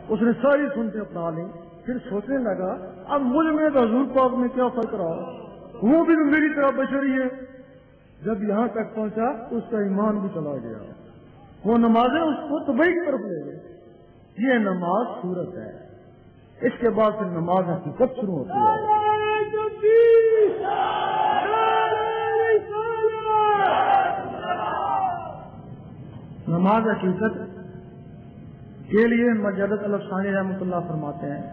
اس نے ساری سنتے اپنا لی، پھر سوچنے لگا اب مجھ میں تو حضور پاک میں کیا فرق رہا، وہ بھی میری طرح بشری ہے۔ جب یہاں تک پہنچا تو اس کا ایمان بھی چلا گیا، وہ نمازیں اس کو تباہی کی طرف لے گئی۔ یہ نماز صورت ہے، اس کے بعد پھر نماز حقیقت شروع ہوتی ہے۔ نماز حقیقت کے لیے مجدد الافسانی رحمۃ اللہ فرماتے ہیں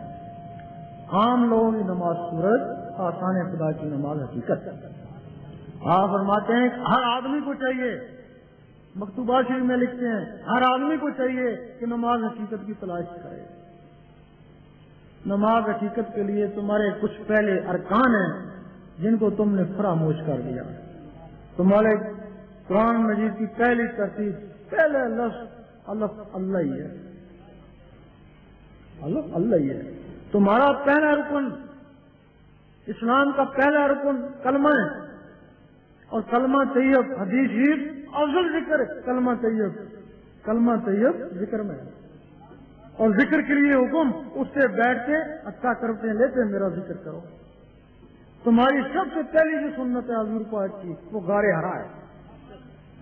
عام لوگوں کی نماز صورت، آسان خدا کی نماز حقیقت۔ آپ فرماتے ہیں ہر آدمی کو چاہیے، مکتوبات شریف میں لکھتے ہیں ہر آدمی کو چاہیے کہ نماز حقیقت کی تلاش کرے۔ نماز حقیقت کے لیے تمہارے کچھ پہلے ارکان ہیں جن کو تم نے فراموش کر دیا۔ تمہارے قرآن مجید کی پہلی ترتیب، پہلے لفظ اللہ ہی ہے، اللہ ہی ہے۔ تمہارا پہلا رکن، اسلام کا پہلا رکن کلمہ ہے، اور کلمہ طیب حدیث شریف افضل ذکر، کلمہ طیب ذکر میں ہے، اور ذکر کے لیے حکم اس سے بیٹھ کے اچھا کرتے لیتے میرا ذکر کرو۔ تمہاری سب سے پہلی جو سنت ہے حضور پاک کی وہ غار حرا ہے۔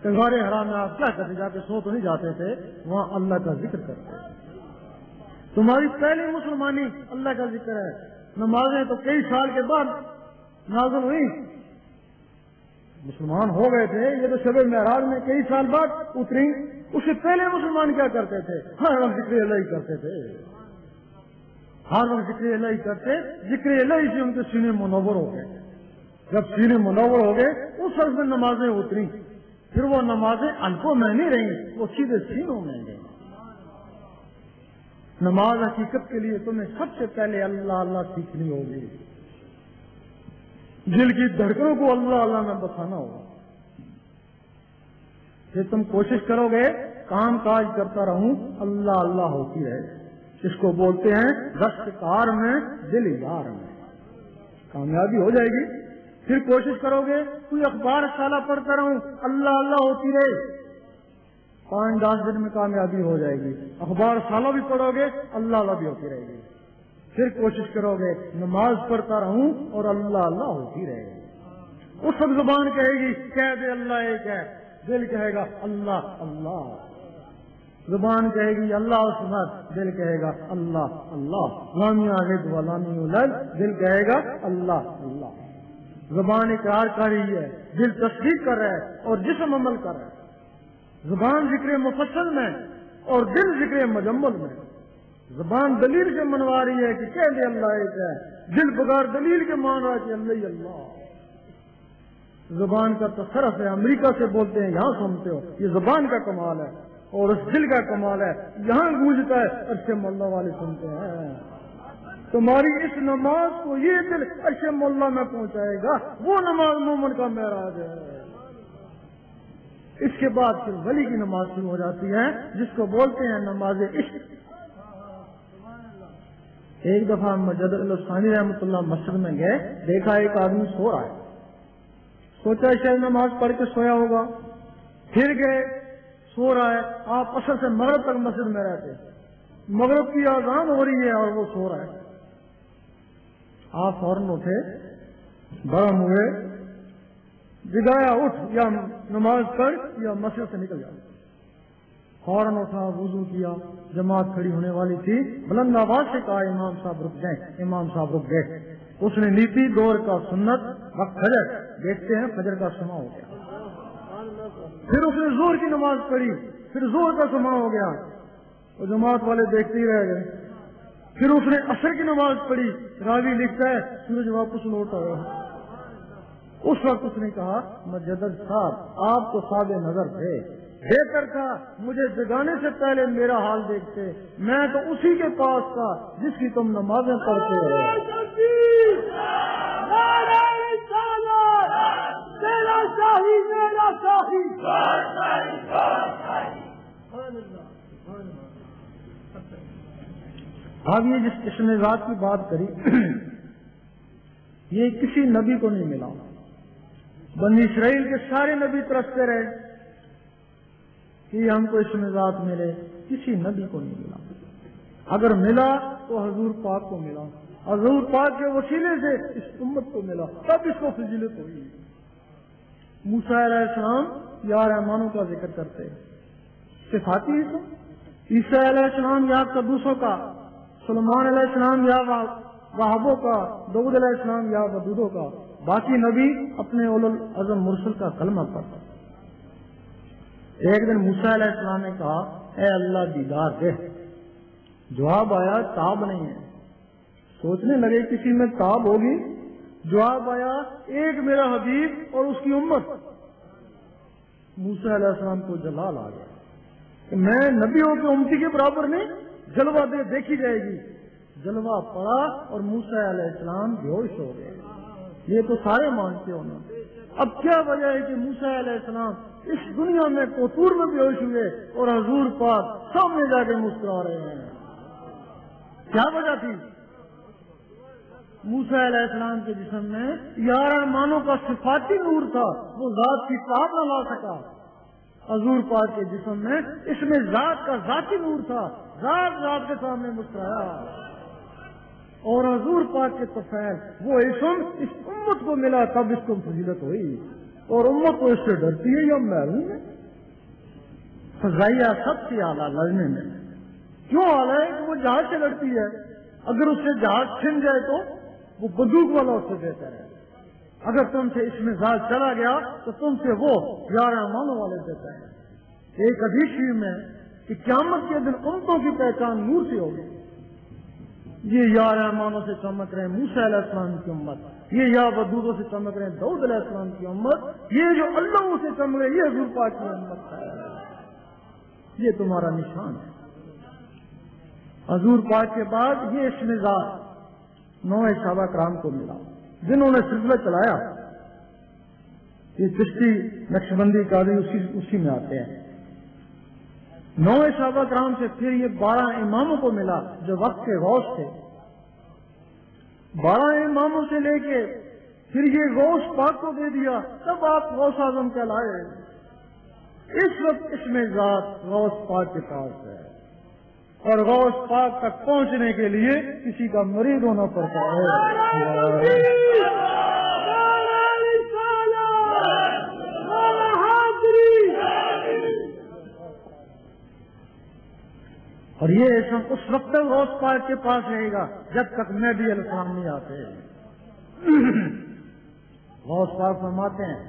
کہ غار حرا میں آپ کیا کرتے، جا کے سو تو نہیں جاتے تھے، وہاں اللہ کا ذکر کرتے۔ تمہاری پہلی مسلمانی اللہ کا ذکر ہے۔ نمازیں تو کئی سال کے بعد نازل ہوئی، مسلمان ہو گئے تھے، یہ تو شب معراج میں کئی سال بعد اتری۔ اس سے پہلے مسلمان کیا کرتے تھے؟ ہر وقت ذکر الہی کرتے تھے، ہر وقت ذکر الہی کرتے، ذکر الہی سے ان کے سینے منور ہو گئے۔ جب سینے منور ہو گئے اس وقت میں نمازیں اتری، پھر وہ نمازیں الفوں میں نہیں رہیں، وہ سیدھے سینوں میں گئی۔ نماز حقیقت کے لیے تمہیں سب سے پہلے اللہ اللہ سیکھنی ہوگی، دل کی دھڑکنوں کو اللہ اللہ میں بسانا ہوگا۔ پھر تم کوشش کرو گے کام کاج کرتا رہوں اللہ اللہ ہوتی رہے، اس کو بولتے ہیں دستکار میں دل یار میں، کامیابی ہو جائے گی۔ پھر کوشش کرو گے کوئی اخبار سالہ پڑھتا رہوں اللہ اللہ ہوتی رہے، 5-10 دن میں کامیابی ہو جائے گی۔ اخبار سالہ بھی پڑھو گے اللہ اللہ بھی ہوتی رہے گی۔ پھر کوشش کرو گے نماز پڑھتا رہوں اور اللہ اللہ ہوتی رہے گی۔ اس وقت زبان کہے گی کہہ دے اللہ ایک ہے، دل کہے گا اللہ اللہ، زبان کہے گی اللہ صمد، دل کہے گا اللہ اللہ، لامی عاہد و لامی ولد، دل کہے گا اللہ اللہ۔ زبان اقرار کر رہی ہے، دل تصدیق کر رہا ہے اور جسم عمل کر رہا ہے۔ زبان ذکر مفصل میں اور دل ذکر مجمل میں۔ زبان دلیل سے منوا رہی ہے کہ کہہ دے اللہ ایک ہے، دل بغیر دلیل کے مان رہا ہے کہ اللہ ہی اللہ۔ زبان کا تصرف ہے، امریکہ سے بولتے ہیں یہاں سنتے ہو، یہ زبان کا کمال ہے، اور اس دل کا کمال ہے، یہاں گونجتا ہے، عرش مولا والے سنتے ہیں۔ تمہاری اس نماز کو یہ دل عرش مولا میں پہنچائے گا، وہ نماز مومن کا معراج ہے۔ اس کے بعد پھر ولی کی نماز شروع ہو جاتی ہے جس کو بولتے ہیں نماز عشق۔ ایک دفعہ مجدد الافسانی رحمۃ اللہ مسجد میں گئے، دیکھا ایک آدمی سو رہا ہے، سوچا شاید نماز پڑھ کے سویا ہوگا، پھر گئے سو رہا ہے۔ آپ اصل سے مغرب تک مسجد میں رہتے، مغرب کی اذان ہو رہی ہے اور وہ سو رہا ہے۔ آپ فوراً اٹھے، برہم ہوئے، جگایا اٹھ یا نماز پڑھ یا مسجد سے نکل جا۔ فوراً اٹھا، وضو کیا، جماعت کھڑی ہونے والی تھی، بلند آواز سے کہا امام صاحب رک جائیں۔ امام صاحب رک گئے۔ اس نے نیتی دور کا سنت وقت فجر، دیکھتے ہیں فجر کا سما ہو گیا۔ پھر اس نے زور کی نماز پڑھی، پھر زور کا سما ہو گیا، وہ جماعت والے دیکھتے ہی رہ گئے۔ پھر اس نے عصر کی نماز پڑھی، راوی لکھتا ہے سورج واپس لوٹ آیا۔ اس وقت اس نے کہا مجدد صاحب آپ تو سادے نظر تھے، بہتر تھا مجھے جگانے سے پہلے میرا حال دیکھتے، میں تو اسی کے پاس تھا جس کی تم نمازیں پڑھتے ہو۔ اب یہ جس قسم ذات کی بات کری یہ کسی نبی کو نہیں ملا۔ بنی اسرائیل کے سارے نبی ترستے رہے کہ ہم کو اس میں ذات ملے، کسی نبی کو نہیں ملا۔ اگر ملا تو حضور پاک کو ملا، حضور پاک کے وسیلے سے اس امت کو ملا، تب اس کو فضیلت ہوئی۔ موسیٰ علیہ السلام یا رحمانوں کا ذکر کرتے ہیں، صفاتی اسم، عیسیٰ علیہ السلام یا قدوسوں کا، سلیمان علیہ السلام یا وہابوں کا، داؤد علیہ السلام یا ودودوں کا، باقی نبی اپنے اولو العزم مرسل کا کلمہ پڑھتا۔ ایک دن موسیٰ علیہ السلام نے کہا اے اللہ دیدار دے، جواب آیا تاب نہیں ہے۔ سوچنے لگے کسی میں تاب ہوگی، جواب آیا ایک میرا حبیب اور اس کی امت۔ موسیٰ علیہ السلام کو جلال آ گیا کہ میں نبیوں کے امتی کے برابر نہیں، جلوہ دے دیکھی جائے گی۔ جلوہ پڑا اور موسیٰ علیہ السلام بے ہوش ہو گئے۔ یہ تو سارے مانتے ہونا۔ اب کیا وجہ ہے کہ موسیٰ علیہ السلام اس دنیا میں کوتور میں بے ہوش ہوئے اور حضور پاک سامنے جا کے مسکرا رہے ہیں؟ کیا وجہ تھی؟ موسیٰ علیہ السلام کے جسم میں 11 مانوں کا صفاتی نور تھا، وہ ذات کی تاب نہ لا سکا۔ حضور پاک کے جسم میں اس میں ذات کا ذاتی نور تھا، ذات کے سامنے مسکرایا، اور حضور پاک کے طفیل وہ اسم اس امت کو ملا، تب اس کو فضیلت ہوئی۔ اور امت کو اس سے ڈرتی ہے یا محروم ہے؟ فضائیہ سب سے اعلیٰ لڑنے میں کیوں اعلیٰ ہے کہ وہ جہاز سے لڑتی ہے، اگر اس سے جہاز چھن جائے تو وہ بندوق والا اس سے بہتر ہے، اگر تم سے اس میں ذات چلا گیا تو تم سے وہ 11 مانوں والے دیتا ہے۔ ایک حدیث میں کہ قیامت کے دن امتوں کی پہچان نور سے ہوگی۔ یہ یا رحمانوں سے چمک رہے ہیں موسیٰ علیہ السلام کی امت، یہ یا ودودوں سے چمک رہے ہیں داؤد علیہ السلام کی امت، یہ جو اللہ سے چمک رہے یہ حضور پاک کی امت ہے۔ یہ تمہارا نشان ہے۔ حضور پاک کے بعد یہ اسم ذات 9 صحابہ کرام کو ملا جنہوں نے سلسلہ چلایا۔ یہ چشتی نقشبندی قادری اسی میں آتے ہیں۔ 9 صحابہ کرام سے پھر یہ 12 اماموں کو ملا جو وقت کے غوث تھے۔ 12 اماموں سے لے کے پھر یہ غوث پاک کو دے دیا، تب آپ غوث اعظم کہلائے۔ اس وقت اس میں ذات غوث پاک کے پاس ہے، اور غوث پاک تک پہنچنے کے لیے کسی کا مرید ہونا پڑتا ہے۔ اور یہ ایسا اس وقت تک غوث پاک کے پاس رہے گا جب تک مہدی علیہ السلام نہیں آتے۔ غوث پاک فرماتے ہیں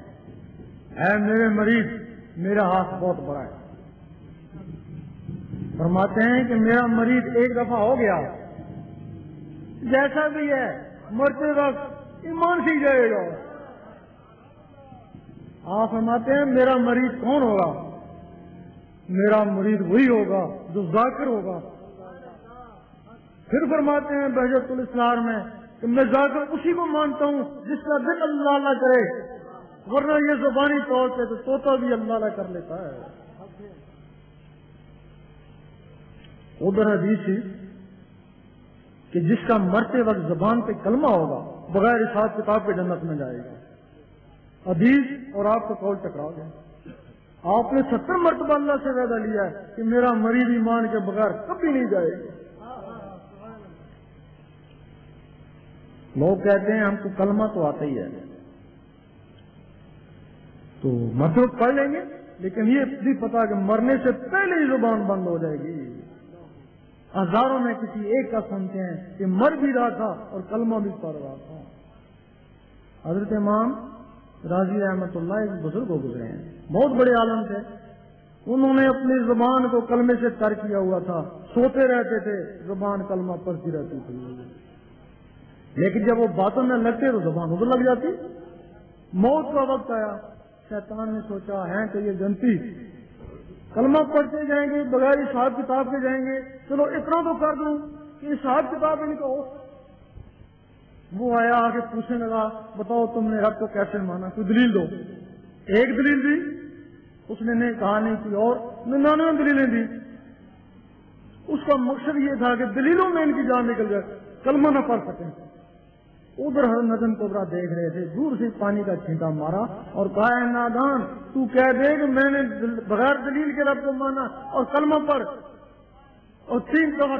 اے میرے مریض، میرا ہاتھ بہت بڑا ہے۔ فرماتے ہیں کہ میرا مریض ایک دفعہ ہو گیا، جیسا بھی ہے مرتے وقت ایمان سے جائے گا۔ آپ فرماتے ہیں میرا مریض کون ہوگا؟ میرا مرید وہی ہوگا جو ذاکر ہوگا۔ پھر فرماتے ہیں بہجت الاسرار میں کہ میں ذاکر اسی کو مانتا ہوں جس کا دل اللہ اللہ کرے، ورنہ یہ زبانی طور پہ تو طوطا بھی اللہ اللہ کر لیتا ہے۔ ادھر حدیث ہی کہ جس کا مرتے وقت زبان پہ کلمہ ہوگا بغیر حساب کتاب کے جنت میں جائے گا۔ حدیث اور آپ کا قول ٹکرا گیا۔ آپ نے 70 مرتبہ اللہ سے وعدہ لیا ہے کہ میرا مرید ایمان کے بغیر کبھی نہیں جائے گا۔ لوگ کہتے ہیں ہم کو کلمہ تو آتا ہی ہے تو مطلب پڑھ لیں گے، لیکن یہ بھی پتا کہ مرنے سے پہلے ہی زبان بند ہو جائے گی۔ ہزاروں میں کسی ایک کا سنتے ہیں کہ مر بھی رہا تھا اور کلمہ بھی پڑھ رہا تھا۔ حضرت امام راضی رحمت اللہ ایک بزرگ ہو گزرے ہیں، بہت بڑے عالم تھے۔ انہوں نے اپنی زبان کو کلمے سے تر کیا ہوا تھا، سوتے رہتے تھے زبان کلمہ پڑھتی رہتی تھی، لیکن جب وہ باتوں میں لگتے تو زبان ادھر لگ جاتی۔ موت کا وقت آیا، شیطان نے سوچا ہے کہ یہ جنتی کلمہ پڑھتے جائیں گے بغیر حساب کتاب کے جائیں گے، چلو اتنا تو کر دوں کہ حساب کتاب ان کو ہو۔ وہ آیا آ کے پوچھنے لگا بتاؤ تم نے رب کو کیسے مانا، کوئی دلیل دو۔ ایک دلیل دی، اس نے کہا نہیں کوئی اور 99 دلیلیں دی۔ اس کا مقصد یہ تھا کہ دلیلوں میں ان کی جان نکل جائے، کلمہ نہ پڑھ سکیں۔ ادھر حضرت نجم کبریٰ دیکھ رہے تھے، دور سے پانی کا چھینٹا مارا اور کہا اے نادان، تو کہہ دے کہ میں نے بغیر دلیل کے رب کو مانا اور کلمہ پڑھ، اور 3 دفعہ